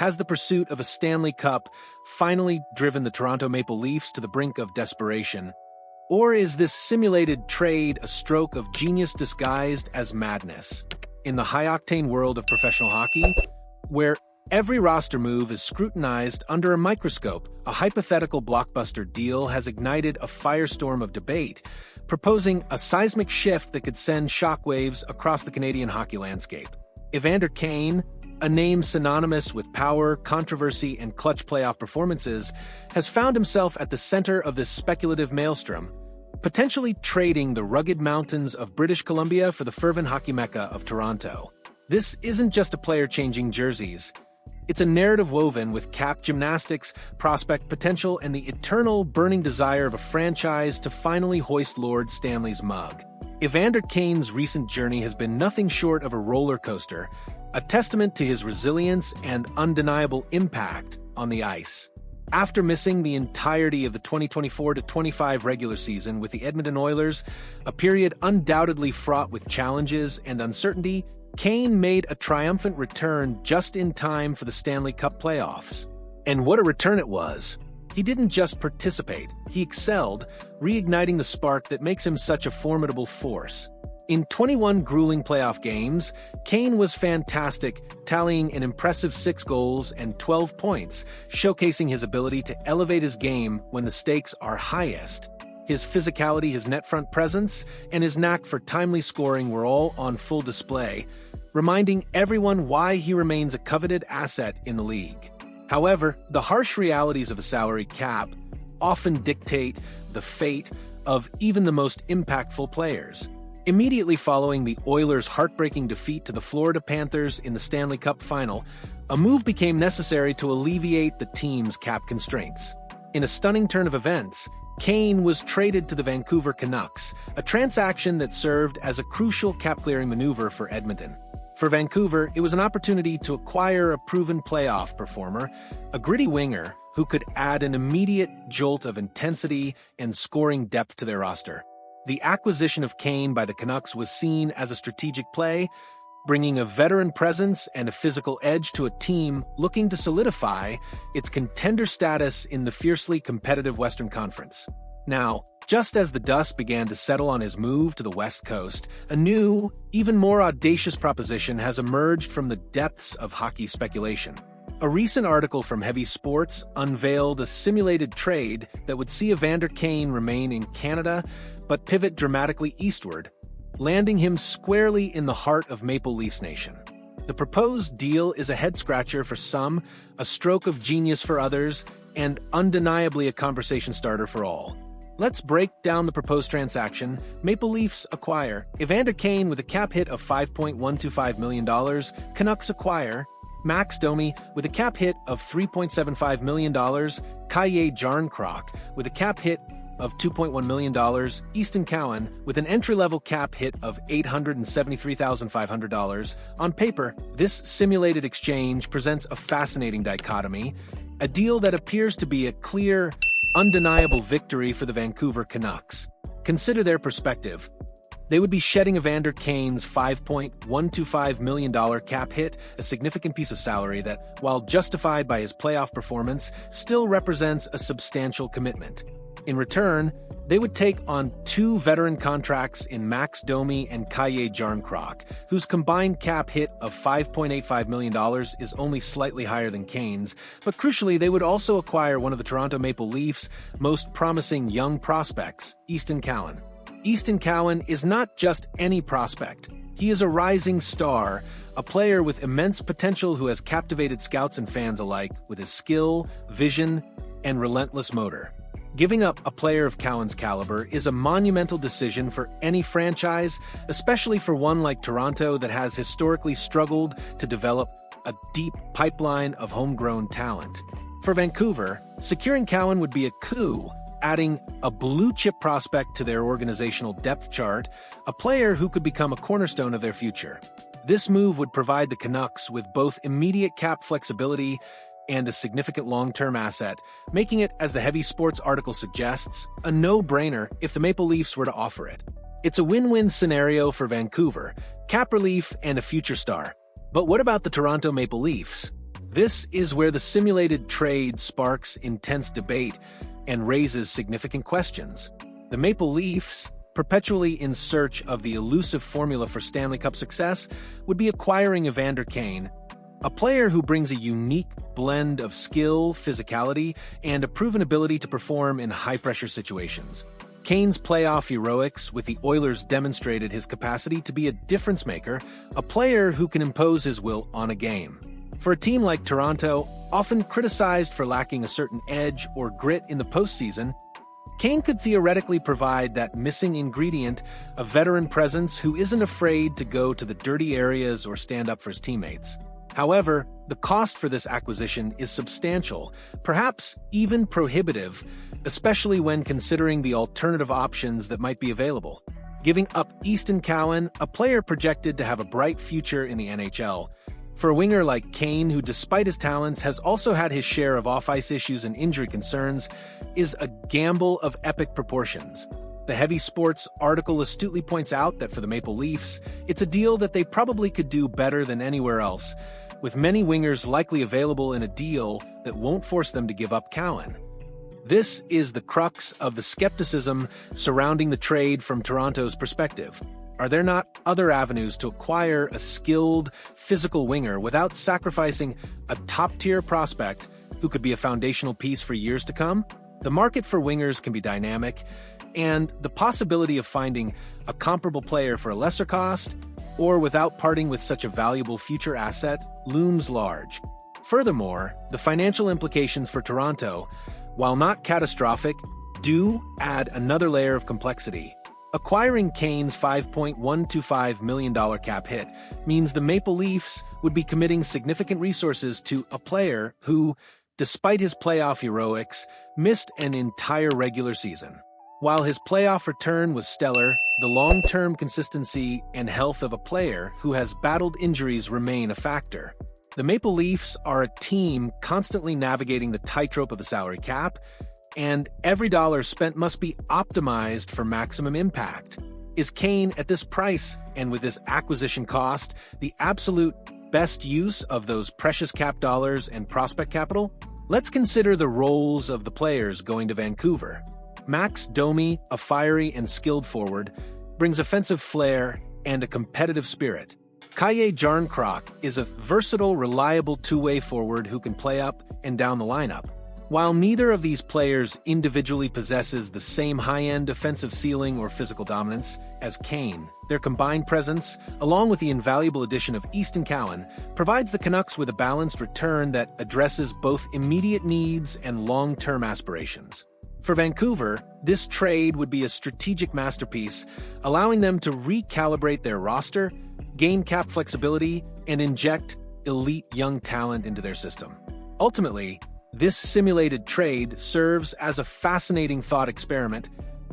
Has the pursuit of a Stanley Cup finally driven the Toronto Maple Leafs to the brink of desperation? Or is this simulated trade a stroke of genius disguised as madness? In the high-octane world of professional hockey, where every roster move is scrutinized under a microscope, a hypothetical blockbuster deal has ignited a firestorm of debate, proposing a seismic shift that could send shockwaves across the Canadian hockey landscape. Evander Kane, a name synonymous with power, controversy, and clutch playoff performances, has found himself at the center of this speculative maelstrom, potentially trading the rugged mountains of British Columbia for the fervent hockey mecca of Toronto. This isn't just a player changing jerseys. It's a narrative woven with cap gymnastics, prospect potential, and the eternal burning desire of a franchise to finally hoist Lord Stanley's mug. Evander Kane's recent journey has been nothing short of a roller coaster, a testament to his resilience and undeniable impact on the ice. After missing the entirety of the 2024-25 regular season with the Edmonton Oilers, a period undoubtedly fraught with challenges and uncertainty, Kane made a triumphant return just in time for the Stanley Cup playoffs. And what a return it was! He didn't just participate, he excelled, reigniting the spark that makes him such a formidable force. In 21 grueling playoff games, Kane was fantastic, tallying an impressive 6 goals and 12 points, showcasing his ability to elevate his game when the stakes are highest. His physicality, his net front presence, and his knack for timely scoring were all on full display, reminding everyone why he remains a coveted asset in the league. However, the harsh realities of the salary cap often dictate the fate of even the most impactful players. Immediately following the Oilers' heartbreaking defeat to the Florida Panthers in the Stanley Cup Final, a move became necessary to alleviate the team's cap constraints. In a stunning turn of events, Kane was traded to the Vancouver Canucks, a transaction that served as a crucial cap-clearing maneuver for Edmonton. For Vancouver, it was an opportunity to acquire a proven playoff performer, a gritty winger who could add an immediate jolt of intensity and scoring depth to their roster. The acquisition of Kane by the Canucks was seen as a strategic play, bringing a veteran presence and a physical edge to a team looking to solidify its contender status in the fiercely competitive Western Conference. Now, just as the dust began to settle on his move to the West Coast, a new, even more audacious proposition has emerged from the depths of hockey speculation. A recent article from Heavy Sports unveiled a simulated trade that would see Evander Kane remain in Canada but pivot dramatically eastward, landing him squarely in the heart of Maple Leafs Nation. The proposed deal is a head-scratcher for some, a stroke of genius for others, and undeniably a conversation starter for all. Let's break down the proposed transaction. Maple Leafs acquire Evander Kane with a cap hit of $5.125 million. Canucks acquire Max Domi with a cap hit of $3.75 million. Calle Jarnkrok with a cap hit of $2.1 million, Easton Cowan with an entry-level cap hit of $873,500. On paper, this simulated exchange presents a fascinating dichotomy, a deal that appears to be a clear, undeniable victory for the Vancouver Canucks. Consider their perspective. They would be shedding Evander Kane's $5.125 million cap hit, a significant piece of salary that, while justified by his playoff performance, still represents a substantial commitment. In return, they would take on 2 veteran contracts in Max Domi and Calle Jarnkrok, whose combined cap hit of $5.85 million is only slightly higher than Kane's, but crucially they would also acquire one of the Toronto Maple Leafs' most promising young prospects, Easton Cowan. Easton Cowan is not just any prospect. He is a rising star, a player with immense potential who has captivated scouts and fans alike with his skill, vision, and relentless motor. Giving up a player of Cowan's caliber is a monumental decision for any franchise, especially for one like Toronto that has historically struggled to develop a deep pipeline of homegrown talent. For Vancouver, securing Cowan would be a coup, adding a blue-chip prospect to their organizational depth chart, a player who could become a cornerstone of their future. This move would provide the Canucks with both immediate cap flexibility and a significant long-term asset, making it, as the Heavy Sports article suggests, a no-brainer if the Maple Leafs were to offer it. It's a win-win scenario for Vancouver, cap relief and a future star. But what about the Toronto Maple Leafs? This is where the simulated trade sparks intense debate and raises significant questions. The Maple Leafs, perpetually in search of the elusive formula for Stanley Cup success, would be acquiring Evander Kane, a player who brings a unique blend of skill, physicality, and a proven ability to perform in high-pressure situations. Kane's playoff heroics with the Oilers demonstrated his capacity to be a difference-maker, a player who can impose his will on a game. For a team like Toronto, often criticized for lacking a certain edge or grit in the postseason, Kane could theoretically provide that missing ingredient, a veteran presence who isn't afraid to go to the dirty areas or stand up for his teammates. However, the cost for this acquisition is substantial, perhaps even prohibitive, especially when considering the alternative options that might be available. Giving up Easton Cowan, a player projected to have a bright future in the NHL. For a winger like Kane, who despite his talents has also had his share of off-ice issues and injury concerns, is a gamble of epic proportions. The Heavy Sports article astutely points out that for the Maple Leafs, it's a deal that they probably could do better than anywhere else, with many wingers likely available in a deal that won't force them to give up Cowan. This is the crux of the skepticism surrounding the trade from Toronto's perspective. Are there not other avenues to acquire a skilled, physical winger without sacrificing a top-tier prospect who could be a foundational piece for years to come? The market for wingers can be dynamic, and the possibility of finding a comparable player for a lesser cost, or without parting with such a valuable future asset, looms large. Furthermore, the financial implications for Toronto, while not catastrophic, do add another layer of complexity. Acquiring Kane's $5.125 million cap hit means the Maple Leafs would be committing significant resources to a player who, despite his playoff heroics, missed an entire regular season. While his playoff return was stellar, the long-term consistency and health of a player who has battled injuries remain a factor. The Maple Leafs are a team constantly navigating the tightrope of the salary cap, and every dollar spent must be optimized for maximum impact. Is Kane at this price, and with this acquisition cost, the absolute best use of those precious cap dollars and prospect capital? Let's consider the roles of the players going to Vancouver. Max Domi, a fiery and skilled forward, brings offensive flair and a competitive spirit. Calle Jarnkrok is a versatile, reliable two-way forward who can play up and down the lineup. While neither of these players individually possesses the same high-end offensive ceiling or physical dominance as Kane, their combined presence, along with the invaluable addition of Easton Cowan, provides the Canucks with a balanced return that addresses both immediate needs and long-term aspirations. For Vancouver, this trade would be a strategic masterpiece, allowing them to recalibrate their roster, gain cap flexibility, and inject elite young talent into their system. Ultimately, this simulated trade serves as a fascinating thought experiment,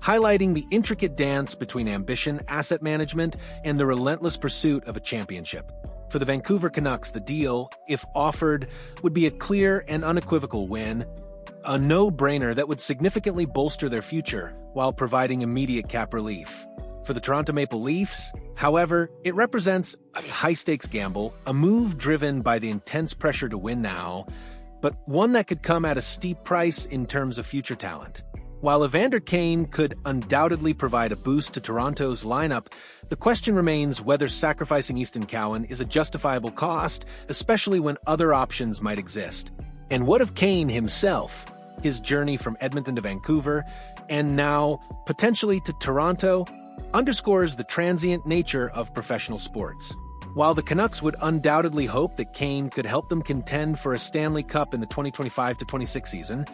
highlighting the intricate dance between ambition, asset management, and the relentless pursuit of a championship. For the Vancouver Canucks, the deal, if offered, would be a clear and unequivocal win, a no-brainer that would significantly bolster their future while providing immediate cap relief. For the Toronto Maple Leafs, however, it represents a high-stakes gamble, a move driven by the intense pressure to win now, but one that could come at a steep price in terms of future talent. While Evander Kane could undoubtedly provide a boost to Toronto's lineup, the question remains whether sacrificing Easton Cowan is a justifiable cost, especially when other options might exist. And what of Kane himself? His journey from Edmonton to Vancouver, and now potentially to Toronto, underscores the transient nature of professional sports. While the Canucks would undoubtedly hope that Kane could help them contend for a Stanley Cup in the 2025-26 season,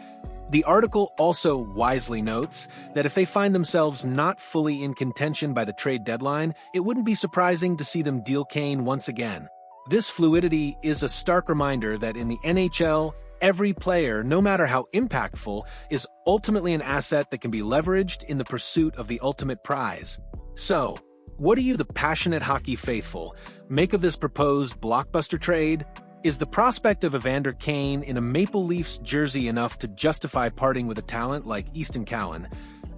the article also wisely notes that if they find themselves not fully in contention by the trade deadline, it wouldn't be surprising to see them deal Kane once again. This fluidity is a stark reminder that in the NHL, every player, no matter how impactful, is ultimately an asset that can be leveraged in the pursuit of the ultimate prize. So, what do you, the passionate hockey faithful, make of this proposed blockbuster trade? Is the prospect of Evander Kane in a Maple Leafs jersey enough to justify parting with a talent like Easton Cowan?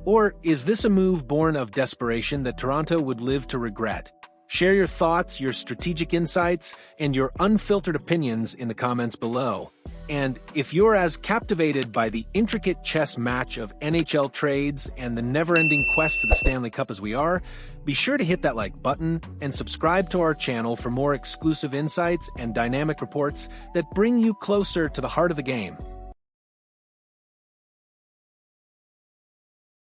Or is this a move born of desperation that Toronto would live to regret? Share your thoughts, your strategic insights, and your unfiltered opinions in the comments below. And if you're as captivated by the intricate chess match of NHL trades and the never-ending quest for the Stanley Cup as we are, be sure to hit that like button and subscribe to our channel for more exclusive insights and dynamic reports that bring you closer to the heart of the game.